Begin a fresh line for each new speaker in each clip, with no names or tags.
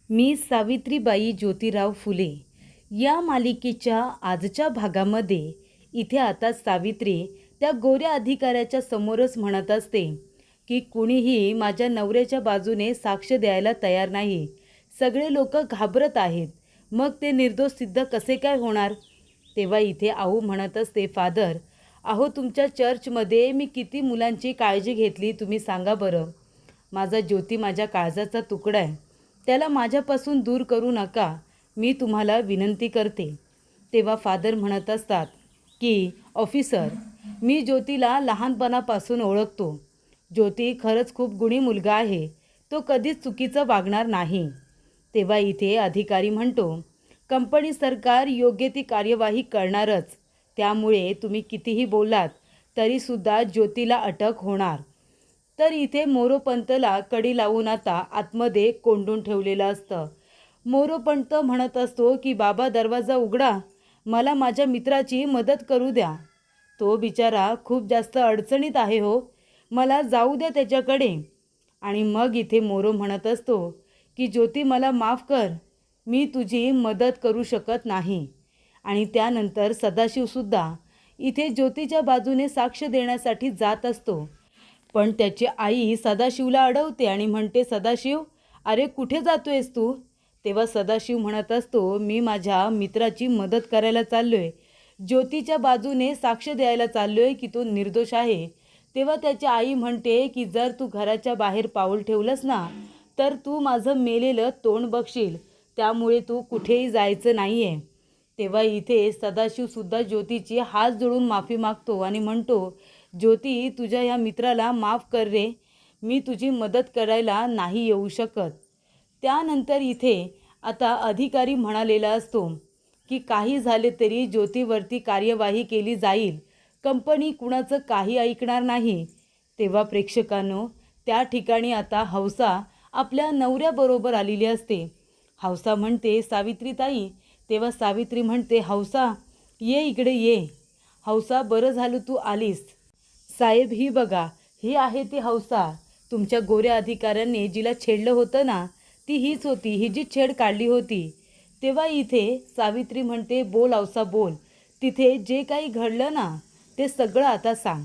मी सावित्रीबाई ज्योतिराव फुले या मालिकेच्या आजच्या भागामध्ये इथे आता सावित्री त्या गोऱ्या अधिकाऱ्याच्या समोरच म्हणत असते की कुणीही माझ्या नवऱ्याच्या बाजूने साक्ष द्यायला तयार नाही. सगळे लोक घाबरत आहेत. मग ते निर्दोष सिद्ध कसे काय होणार? तेव्हा इथे आऊ म्हणत असते, फादर, अहो तुमच्या चर्चमध्ये मी किती मुलांची काळजी घेतली तुम्ही सांगा बरं. माझा ज्योती माझ्या काळजाचा तुकडा आहे. त्याला माझ्यापासून दूर करू नका, मी तुम्हाला विनंती करते. तेव्हा फादर म्हणत असतात की ऑफिसर, मी ज्योतीला लहानपणापासून ओळखतो. ज्योती खरंच खूप गुणी मुलगा आहे. तो कधीच चुकीचं वागणार नाही. तेव्हा इथे अधिकारी म्हणतो, कंपनी सरकार योग्य ती कार्यवाही करणारच. त्यामुळे तुम्ही कितीही बोलात तरीसुद्धा ज्योतीला अटक होणार. तर इथे मोरोपंतला कडी लावून आता आतमध्ये कोंडून ठेवलेलं असतं. मोरोपंत म्हणत असतो की बाबा दरवाजा उघडा, मला माझ्या मित्राची मदत करू द्या. तो बिचारा खूप जास्त अडचणीत आहे हो, मला जाऊ द्या त्याच्याकडे. आणि मग इथे मोरो म्हणत असतो की ज्योती मला माफ कर, मी तुझी मदत करू शकत नाही. आणि त्यानंतर सदाशिवसुद्धा इथे ज्योतीच्या बाजूने साक्ष देण्यासाठी जात असतो. पण त्याची आई सदाशिवला अडवते आणि म्हणते, सदाशिव, अरे कुठे जातोयस तू? तेव्हा सदाशिव म्हणत असतो, मी माझ्या मित्राची मदत करायला चाललोय, ज्योतीच्या बाजूने साक्ष द्यायला चाललोय की तो निर्दोष आहे. तेव्हा त्याची आई म्हणते की जर तू घराच्या बाहेर पाऊल ठेवलंस ना तर तू माझं मेलेलं तोंड बघशील, त्यामुळे तू कुठेही जायचं नाही आहे. तेव्हा इथे सदाशिवसुद्धा ज्योतीची हात जोडून माफी मागतो आणि म्हणतो, ज्योती, तुझ्या ह्या मित्राला माफ कर रे, मी तुझी मदत करायला नाही येऊ शकत. त्यानंतर इथे आता अधिकारी म्हणालेला असतो की काही झाले तरी ज्योतीवरती कार्यवाही केली जाईल, कंपनी कुणाचं काही ऐकणार नाही. तेव्हा प्रेक्षकांनो, त्या ठिकाणी आता हौसा आपल्या नवऱ्याबरोबर आलेली असते. हौसा म्हणते, सावित्रीताई. तेव्हा सावित्री म्हणते, हौसा ये इकडे ये. हौसा, बरं झालं तू आलीस. साहेब, ही बघा, ही आहे ती हौसा. तुमच्या गोऱ्या अधिकाऱ्यांनी जिला छेडलं होतं ना, ती हीच होती, ही जी छेड काढली होती. तेव्हा इथे सावित्री म्हणते, बोल हौसा बोल, तिथे जे काही घडलं ना ते सगळं आता सांग.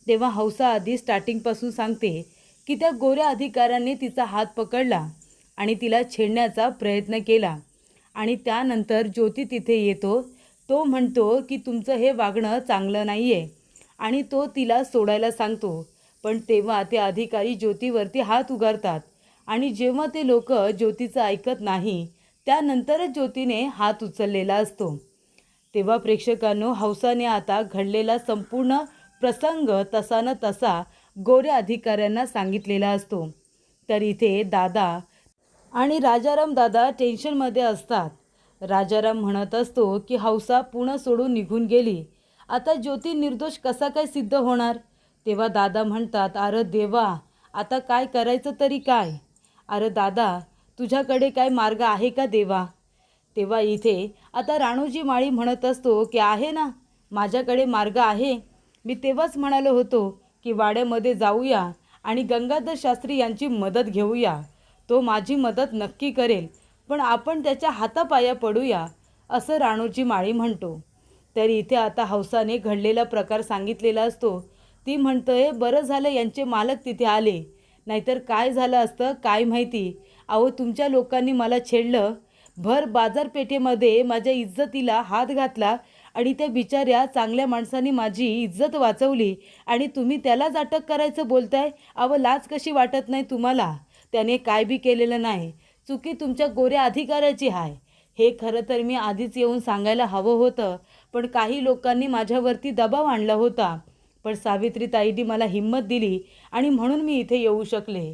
तेव्हा हौसा आधी स्टार्टिंगपासून सांगते की त्या गोऱ्या अधिकाऱ्यांनी तिचा हात पकडला आणि तिला छेडण्याचा प्रयत्न केला. आणि त्यानंतर ज्योती तिथे येतो. तो म्हणतो की तुमचं हे वागणं चांगलं नाही आहे आणि तो तिला सोडायला सांगतो. पण तेव्हा ते अधिकारी ज्योतीवरती हात उगारतात आणि जेव्हा ते लोक ज्योतीचं ऐकत नाही त्यानंतरच ज्योतीने हात उचललेला असतो. तेव्हा प्रेक्षकांनो, हौसाने आता घडलेला संपूर्ण प्रसंग तसा न तसा गोऱ्या अधिकाऱ्यांना सांगितलेला असतो. तर इथे दादा आणि राजाराम दादा टेन्शनमध्ये असतात. राजाराम म्हणत असतो की हौसा पुणे सोडून निघून गेली, आता ज्योती निर्दोष कसा काय सिद्ध होणार? तेव्हा दादा म्हणतात, अरे देवा, आता काय करायचं तरी काय? अरे दादा, तुझ्याकडे काय मार्ग आहे का देवा? तेव्हा इथे आता राणूजी माळी म्हणत असतो की आहे ना, माझ्याकडे मार्ग आहे. मी तेव्हाच म्हणालो होतो की वाड्यामध्ये जाऊया आणि गंगाधर शास्त्री यांची मदत घेऊया. तो माझी मदत नक्की करेल, पण आपण त्याच्या हातापाया पडूया, असं राणूजी माळी म्हणतो. तर इथे आता हौसाने घडलेला प्रकार सांगितलेला असतो. ती म्हणतोय, बरं झालं यांचे मालक तिथे आले, नाहीतर काय झालं असतं काय माहिती. अहो, तुमच्या लोकांनी मला छेडलं, भर बाजारपेठेमध्ये माझ्या इज्जतीला हात घातला आणि त्या बिचाऱ्या चांगल्या माणसांनी माझी इज्जत वाचवली आणि तुम्ही त्यालाच अटक करायचं बोलताय? अहो, लाज कशी वाटत नाही तुम्हाला? त्याने काय बी केलेलं नाही, चुकी तुमच्या गोऱ्या अधिकाऱ्याची आहे. हे खरं तर मी आधीच येऊन सांगायला हवं होतं, पण काही लोकांनी माझ्यावरती दबाव आणला होता. पण सावित्रीताईंनी मला हिंमत दिली आणि म्हणून मी इथे येऊ शकले.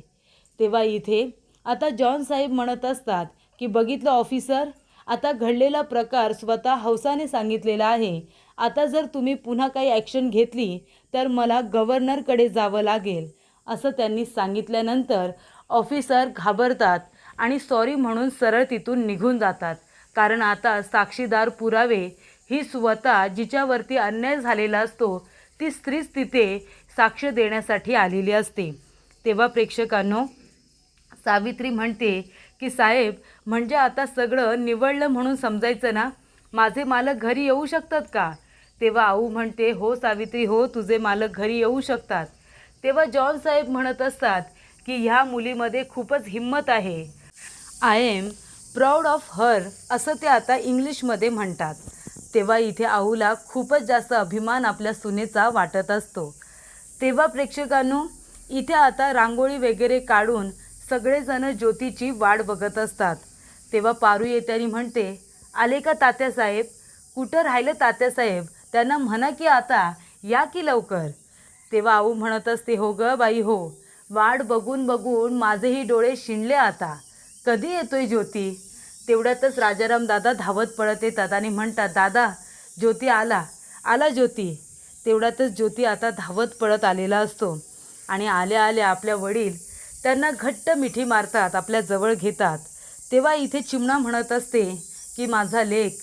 तेव्हा इथे आता जॉन साहेब म्हणत असतात की बघितलं ऑफिसर, आता घडलेला प्रकार स्वतः हौसाने सांगितलेला आहे. आता जर तुम्ही पुन्हा काही ॲक्शन घेतली तर मला गव्हर्नरकडे जावं लागेल, असं त्यांनी सांगितल्यानंतर ऑफिसर घाबरतात आणि सॉरी म्हणून सरळ तिथून निघून जातात. कारण आता साक्षीदार पुरावे ही स्वतः जिच्यावरती अन्याय झालेला असतो ती स्त्रीच तिथे साक्ष देण्यासाठी आलेली असते. तेव्हा प्रेक्षकांनो, सावित्री म्हणते की साहेब म्हणजे आता सगळं निवडलं म्हणून समजायचं ना, माझे मालक घरी येऊ शकतात का? तेव्हा आऊ म्हणते, हो सावित्री हो, तुझे मालक घरी येऊ शकतात. तेव्हा जॉन साहेब म्हणत असतात की ह्या मुलीमध्ये खूपच हिंमत आहे. I am proud of her असं ते आता इंग्लिशमध्ये म्हणतात. तेव्हा इथे आऊला खूपच जास्त अभिमान आपल्या सुनेचा वाटत असतो. तेव्हा प्रेक्षकांनो, इथे आता रांगोळी वगैरे काढून सगळेजण ज्योतीची वाट बघत असतात. तेव्हा पारू येते आणि म्हणते, आले का तात्यासाहेब? कुठं राहिलं तात्यासाहेब? त्यांना म्हणा की आता या की लवकर. तेव्हा आऊ म्हणत असते, हो ग बाई हो, वाट बघून बघून माझेही डोळे शिणले आता. कधी येतोय ज्योती? तेवढ्यातच राजाराम दादा धावत पळत येतात आणि म्हणतात, दादा ज्योती आला आला ज्योती. तेवढ्यातच ज्योती आता धावत पळत आलेला असतो आणि आल्या आल्या आपल्या वडील त्यांना घट्ट मिठी मारतात, आपल्या जवळ घेतात. तेव्हा इथे चिमणा म्हणत असते की माझा लेक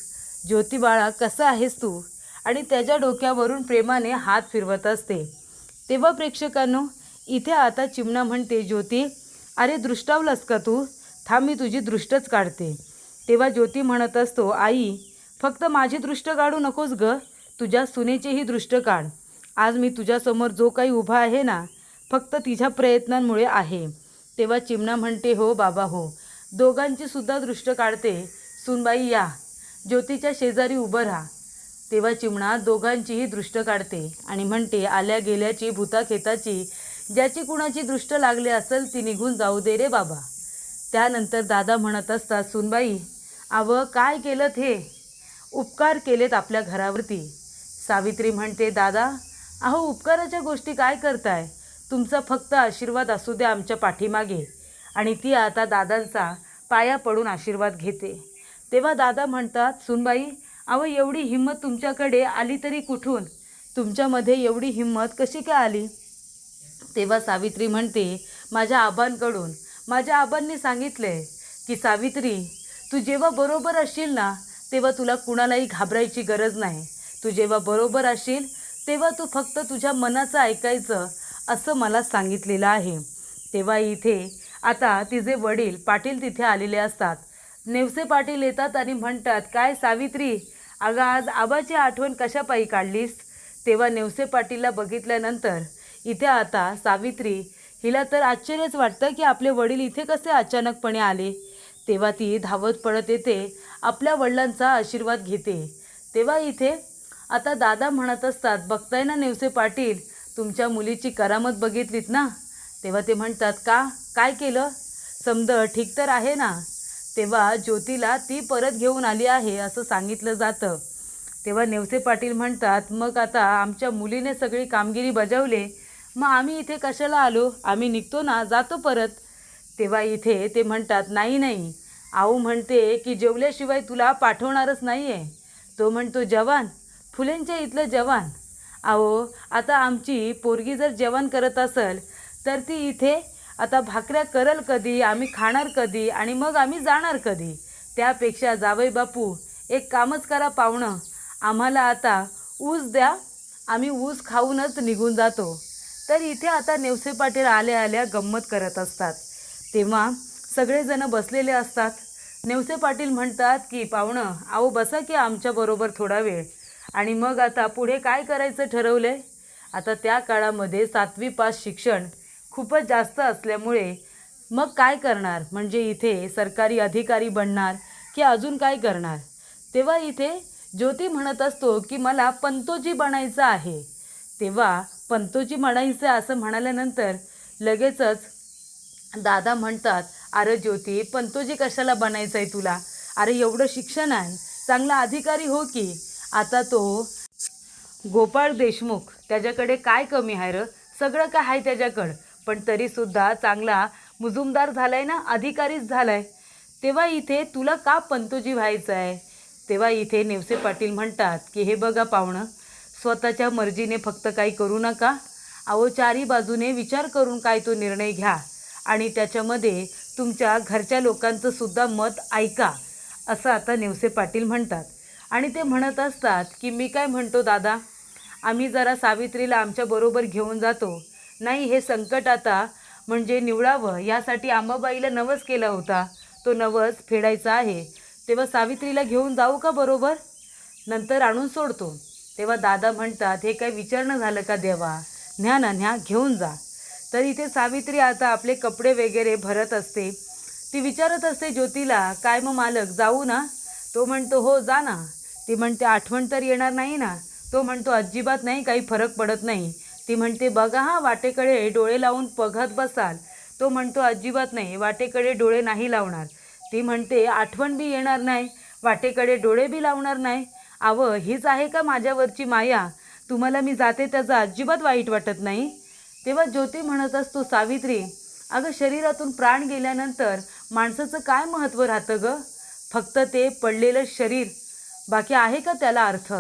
ज्योती बाळा कसा आहेस तू, आणि त्याच्या डोक्यावरून प्रेमाने हात फिरवत असते. तेव्हा प्रेक्षकांनो, इथे आता चिमणा म्हणते, ज्योती अरे दृष्टावलास का तू? थांब मी तुझी दृष्टच काढते. तेव्हा ज्योती म्हणत असतो, आई फक्त माझी दृष्ट काढू नकोस ग, तुझ्या सुनेचीही दृष्ट काढ. आज मी तुझ्यासमोर जो काही उभा आहे ना, फक्त तिच्या प्रयत्नांमुळे आहे. तेव्हा चिमणा म्हणते, हो बाबा हो, दोघांची सुद्धा दृष्ट काढते. सुनबाई या, ज्योतीच्या शेजारी उभं राहा. तेव्हा चिमणा दोघांचीही दृष्ट काढते आणि म्हणते, आल्या गेल्याची भूताखेताची ज्याची कुणाची दृष्ट लागली असेल ती निघून जाऊ दे रे बाबा. त्यानंतर दादा म्हणत असतात, सुनबाई अवं काय केलं हे? उपकार केलेत आपल्या घरावरती. सावित्री म्हणते, दादा अहो उपकाराच्या गोष्टी काय करताय? तुमचा फक्त आशीर्वाद असू द्या आमच्या पाठीमागे. आणि ती आता दादांचा पाया पडून आशीर्वाद घेते. तेव्हा दादा म्हणतात, सुनबाई अहो एवढी हिंमत तुमच्याकडे आली तरी कुठून? तुमच्यामध्ये एवढी हिंमत कशी काय आली? तेव्हा सावित्री म्हणते, माझ्या आबांकडून. माझ्या आबांनी सांगितले की सावित्री तू जेव्हा बरोबर असशील ना, तेव्हा तुला कुणालाही घाबरायची गरज नाही. तू जेव्हा बरोबर असशील तेव्हा तू फक्त तुझ्या मनाचं ऐकायचं, असं मला सांगितलेलं आहे. तेव्हा इथे आता तिचे वडील पाटील तिथे आलेले असतात. नेवसे पाटील येतात आणि म्हणतात, काय सावित्री अगं आज आबाची आठवण कशापायी काढलीस? तेव्हा नेवसे पाटीलला बघितल्यानंतर इथे आता सावित्री हिला तर आश्चर्यच वाटतं की आपले वडील इथे कसे अचानकपणे आले. तेव्हा ती धावत पळत येते, आपल्या वडिलांचा आशीर्वाद घेते. तेव्हा इथे आता दादा म्हणत असतात, बघताय ना नेवसे पाटील, तुमच्या मुलीची करामत बघितलीत ना? तेव्हा ते म्हणतात, का काय केलं? समजा ठीक तर आहे ना? तेव्हा ज्योतीला ती परत घेऊन आली आहे असं सांगितलं जातं. तेव्हा नेवसे पाटील म्हणतात, मग आता आमच्या मुलीने सगळी कामगिरी बजावले, मग आम्ही इथे कशाला आलो? आम्ही निघतो ना, जातो परत. तेव्हा इथे ते म्हणतात, नाही नाही, आऊ म्हणते की जेवल्याशिवाय तुला पाठवणारच नाही आहे. तो म्हणतो, जवान फुलेंच्या इथलं जवान. अहो आता आमची पोरगी जर जेवण करत असेल तर ती इथे आता भाकऱ्या करल कधी, आम्ही खाणार कधी आणि मग आम्ही जाणार कधी? त्यापेक्षा जावई बापू एक कामच करा पाहुणं, आम्हाला आता ऊस द्या, आम्ही ऊस खाऊनच निघून जातो. तर इथे आता नेवसे पाटील आल्या आल्या गंमत करत असतात. तेव्हा सगळेजण बसलेले असतात. नेवसे पाटील म्हणतात की पाहुणं आहो बसा की आमच्याबरोबर थोडा वेळ. आणि मग आता पुढे काय करायचं ठरवलं आहे? आता त्या काळामध्ये 7वी पास शिक्षण खूपच जास्त असल्यामुळे मग काय करणार, म्हणजे इथे सरकारी अधिकारी बनणार की अजून काय करणार? तेव्हा इथे ज्योती म्हणत असतो की मला पंतोजी बनायचं आहे. तेव्हा पंतोजी बनायचं असं म्हणाल्यानंतर लगेचच दादा म्हणतात, अरे ज्योती पंतोजी कशाला बनायचं आहे तुला? अरे एवढं शिक्षण आहे, चांगला अधिकारी हो की. आता तो गोपाळ देशमुख त्याच्याकडे काय कमी आहे र? सगळं काय आहे त्याच्याकडं, पण तरीसुद्धा चांगला मुजुमदार झाला आहे ना, अधिकारीच झाला आहे. तेव्हा इथे तुला का पंतोजी व्हायचं आहे? तेव्हा इथे नेवसे पाटील म्हणतात की हे बघा पाहुणं, स्वतःच्या मर्जीने फक्त काही करू नका. अहो चारी बाजूने विचार करून काय तो निर्णय घ्या आणि त्याच्यामध्ये तुमच्या घरच्या लोकांचं सुद्धा मत ऐका, असं आता नेवसे पाटील म्हणतात. आणि ते म्हणत असतात की मी काय म्हणतो दादा, आम्ही जरा सावित्रीला आमच्याबरोबर घेऊन जातो. नाही हे संकट आता म्हणजे निवळावं यासाठी अंबाबाईला नवस केला होता. तो नवस फेडायचा आहे, तेव्हा सावित्रीला घेऊन जाऊ का बरोबर? नंतर आणून सोडतो. तेव्हा दादा म्हणतात, हे काय विचारणं झालं का देवा, न्या ना न्या, घेऊन जा. तर इथे सावित्री आता आपले कपडे वगैरे भरत असते. ती विचारत असते ज्योतीला, काय मग मालक जाऊ ना? तो म्हणतो हो जा ना. ती म्हणते आठवण तर येणार नाही ना? तो म्हणतो अजिबात नाही, काही फरक पडत नाही. ती म्हणते बघा हा, वाटेकडे डोळे लावून बघत बसाल. तो म्हणतो अजिबात नाही, वाटेकडे डोळे नाही लावणार. ती म्हणते आठवण बी येणार नाही, वाटेकडे डोळे बी लावणार नाही. अवं हीच आहे का माझ्यावरची माया? तुम्हाला मी जाते त्याचं अजिबात वाईट वाटत नाही. तेव्हा ज्योती म्हणत असतो, सावित्री अगं शरीरातून प्राण गेल्यानंतर माणसाचं काय महत्त्व राहतं गं? फक्त ते पडलेलं शरीर, बाकी आहे का त्याला अर्थ?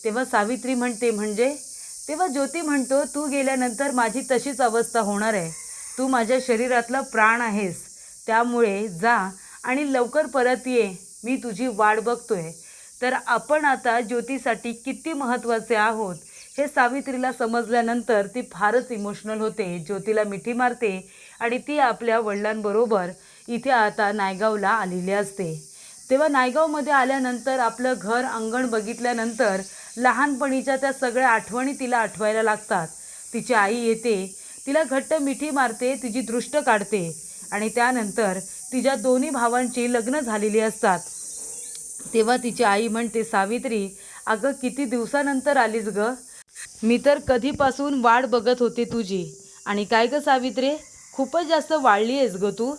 तेव्हा सावित्री म्हणते म्हणजे? तेव्हा ज्योती म्हणतो, तू गेल्यानंतर माझी तशीच अवस्था होणार आहे. तू माझ्या शरीरातला प्राण आहेस, त्यामुळे जा आणि लवकर परत ये, मी तुझी वाट बघतोय. तर आपण आता ज्योतीसाठी किती महत्त्वाचे आहोत हे सावित्रीला समजल्यानंतर ती फारच इमोशनल होते. ज्योतीला मिठी मारते आणि ती आपल्या वडिलांबरोबर इथे आता नायगावला आलेली असते. तेव्हा नायगावमध्ये आल्यानंतर आपलं घर अंगण बघितल्यानंतर लहानपणीच्या त्या सगळ्या आठवणी तिला आठवायला लागतात. तिची आई येते, तिला घट्ट मिठी मारते, तिची दृष्ट काढते आणि त्यानंतर तिच्या दोन्ही भावांची लग्न झालेली असतात. तेव्हा तिची आई म्हणते, सावित्री अगं किती दिवसानंतर आलीस गं, मी तर कधीपासून वाट बघत होते तुझी. आणि काय गं सावित्री, खूपच जास्त वाढली आहेस गं तू.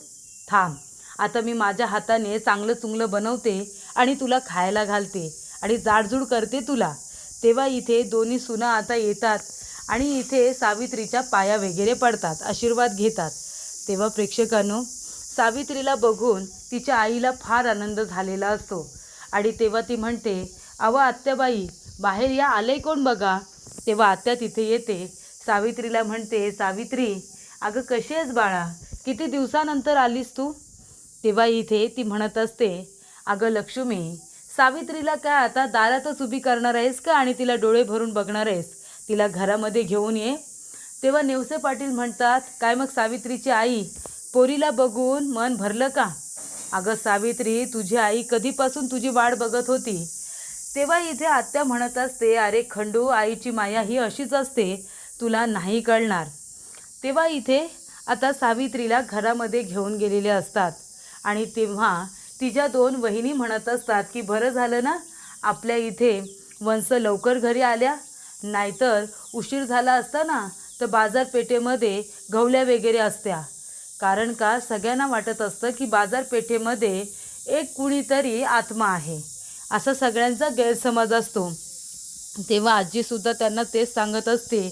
थांब, आता मी माझ्या हाताने चांगलं चुंगलं बनवते आणि तुला खायला घालते आणि जाडजूड करते तुला. तेव्हा इथे दोन्ही सुना आता येतात आणि इथे सावित्रीच्या पाया वगैरे पडतात, आशीर्वाद घेतात. तेव्हा प्रेक्षकांनो, सावित्रीला बघून तिच्या आईला फार आनंद झालेला असतो आणि तेव्हा ती म्हणते, अवा आत्याबाई बाहेर या, आले कोण बघा. तेव्हा आत्या तिथे येते. सावित्रीला म्हणते, सावित्री अगं कशी आहेस बाळा, किती दिवसानंतर आलीस तू. तेव्हा इथे ती म्हणत असते, अगं लक्ष्मी, सावित्रीला काय आता दारातच उभी करणार आहेस का आणि तिला डोळे भरून बघणार आहेस? तिला घरामध्ये घेऊन ये. तेव्हा नेवसे पाटील म्हणतात, काय मग सावित्रीची आई, पोरीला बघून मन भरलं का? अगं सावित्री, तुझी आई कधीपासून तुझी वाट बघत होती. तेव्हा इथे आत्या म्हणत असते, अरे खंडू, आईची माया ही अशीच असते, तुला नाही कळणार. तेव्हा इथे आता सावित्रीला घरामध्ये घेऊन गेलेले असतात आणि तेव्हा तिच्या दोन वहिनी म्हणत असतात की बरं झालं ना आपल्या इथे वंश लवकर घरी आल्या, नाहीतर उशीर झाला असता ना तर बाजारपेठेमध्ये गवल्या वगैरे असत्या. कारण का सगळ्यांना वाटत असतं की बाजारपेठेमध्ये एक कुणीतरी आत्मा आहे, असा सगळ्यांचा गैरसमज असतो. तेव्हा आजीसुद्धा त्यांना तेच सांगत असते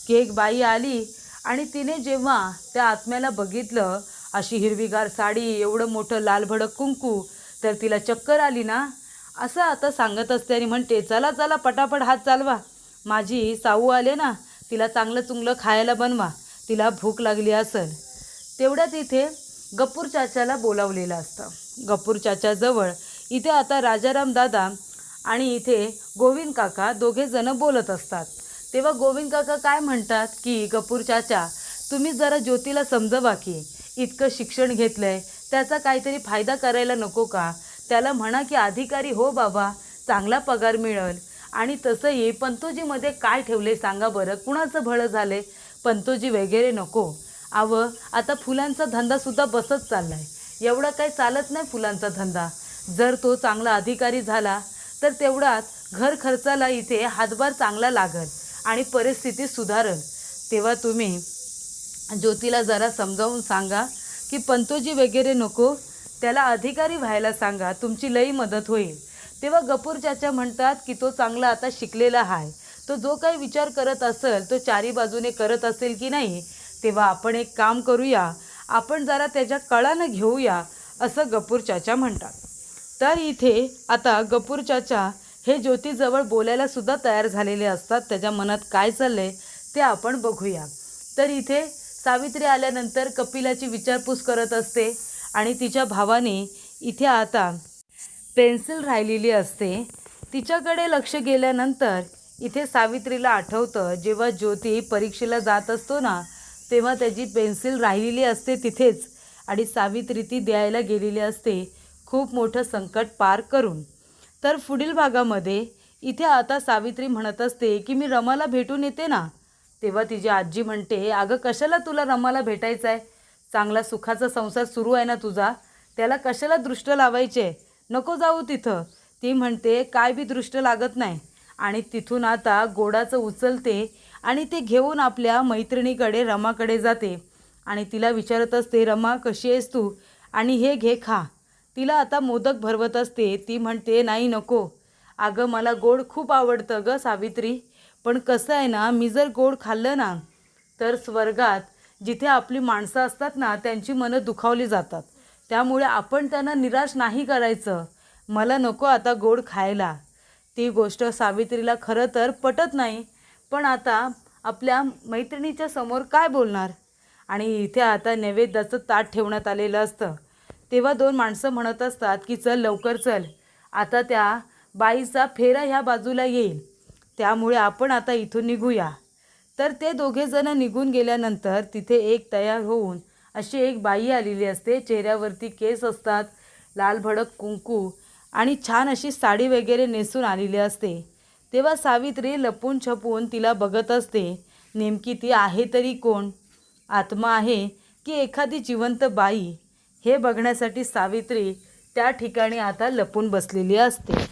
की एक बाई आली आणि तिने जेव्हा त्या आत्म्याला बघितलं, अशी हिरवीगार साडी, एवढं मोठं लालभडक कुंकू, तर तिला चक्कर आली ना, असं आता सांगत असते आणि म्हणते, चला चला पटापट हात चालवा, माझी साऊ आले ना, तिला चांगलं चुंगलं खायला बनवा, तिला भूक लागली असेल. तेवढ्यात इथे गप्पूर चाचाला बोलावलेलं असतं. गप्पूर चाचाजवळ इथे आता राजाराम दादा आणि इथे गोविंद काका दोघे जण बोलत असतात. तेव्हा गोविंद काका काय म्हणतात की गप्पूर चाचा, तुम्ही जरा ज्योतीला समजवा की इतकं शिक्षण घेतलंय, त्याचा काहीतरी फायदा करायला नको का? त्याला म्हणा की अधिकारी हो बाबा, चांगला पगार मिळेल. आणि तसंही पंतोजीमध्ये काय ठेवले सांगा बरं, कुणाचं भलं झाले, पंतोजी वगैरे नको. आता फुलांचा धंदासुद्धा बसत चालला आहे, एवढा काही चालत नाही फुलांचा धंदा. जर तो चांगला अधिकारी झाला तर तेवढाच घर खर्चाला इथे हातभार चांगला लागल आणि परिस्थिती सुधारल. तेव्हा तुम्ही ज्योतीला जरा समजावून सांगा की पंतोजी वगैरे नको, त्याला अधिकारी व्हायला सांगा, तुमची लई मदत होईल. तेव्हा गप्पूर चाचा म्हणतात की तो चांगला आता शिकलेला आहे, तो जो काही विचार करत असेल तो चारी बाजूने करत असेल की नाही, तेव्हा आपण एक काम करूया, आपण जरा त्याच्या कळानं घेऊया, असं गप्पूर चाचा म्हणतात. तर इथे आता गप्पूर चाचा हे ज्योतीजवळ बोलायला सुद्धा तयार झालेले असतात. त्याच्या मनात काय चाललंय ते आपण बघूया. तर इथे सावित्री आल्यानंतर कपिलाची विचारपूस करत असते आणि तिच्या भावाने इथे आता पेन्सिल राहिलेली असते. तिच्याकडे लक्ष गेल्यानंतर इथे सावित्रीला आठवतं, जेव्हा ज्योती परीक्षेला जात असतो ना, तेव्हा त्याची पेन्सिल राहिलेली असते तिथेच आणि सावित्री ती द्यायला गेलेली असते खूप मोठं संकट पार करून. तर पुढील भागामध्ये इथे आता सावित्री म्हणत असते की मी रमाला भेटून येते ना. तेव्हा तिची आजी म्हणते, अगं कशाला तुला रमाला भेटायचं आहे, चांगला सुखाचा संसार सुरू आहे ना तुझा, त्याला कशाला दृष्ट लावायचे, नको जाऊ तिथं. ती म्हणते काय बी दृष्ट लागत नाही. आणि तिथून आता गोडाचं उचलते आणि ते घेऊन आपल्या मैत्रिणीकडे रमाकडे जाते आणि तिला विचारत असते, रमा कशी आहेस तू, आणि हे घे खा. तिला आता मोदक भरवत असते. ती म्हणते नाही नको, अगं मला गोड खूप आवडतं गं सावित्री, पण कसं आहे ना, मी जर गोड खाल्लं ना तर स्वर्गात जिथे आपली माणसं असतात ना त्यांची मनं दुखावली जातात, त्यामुळे आपण त्यांना निराश नाही करायचं, मला नको आता गोड खायला. ती गोष्ट सावित्रीला खरं तर पटत नाही, पण आता आपल्या मैत्रिणीच्या समोर काय बोलणार. आणि इथे आता नैवेद्याचं ताट ठेवण्यात आलेलं असतं. तेव्हा दोन माणसं म्हणत असतात की चल लवकर चल, आता त्या बाईचा फेरा ह्या बाजूला येईल, त्यामुळे आपण आता इथून निघूया. तर ते दोघेजण निघून गेल्यानंतर तिथे एक तयार होऊन अशी एक बाई आलेली असते. चेहऱ्यावरती केस असतात, लाल भडक कुंकू आणि छान अशी साडी वगैरे नेसून आलेली असते. तेव्हा सावित्री लपून छपून तिला बघत असते. नेमकी ती आहे तरी कोण, आत्मा आहे की एखादी जिवंत बाई, हे बघण्यासाठी सावित्री त्या ठिकाणी आता लपून बसलेली असते.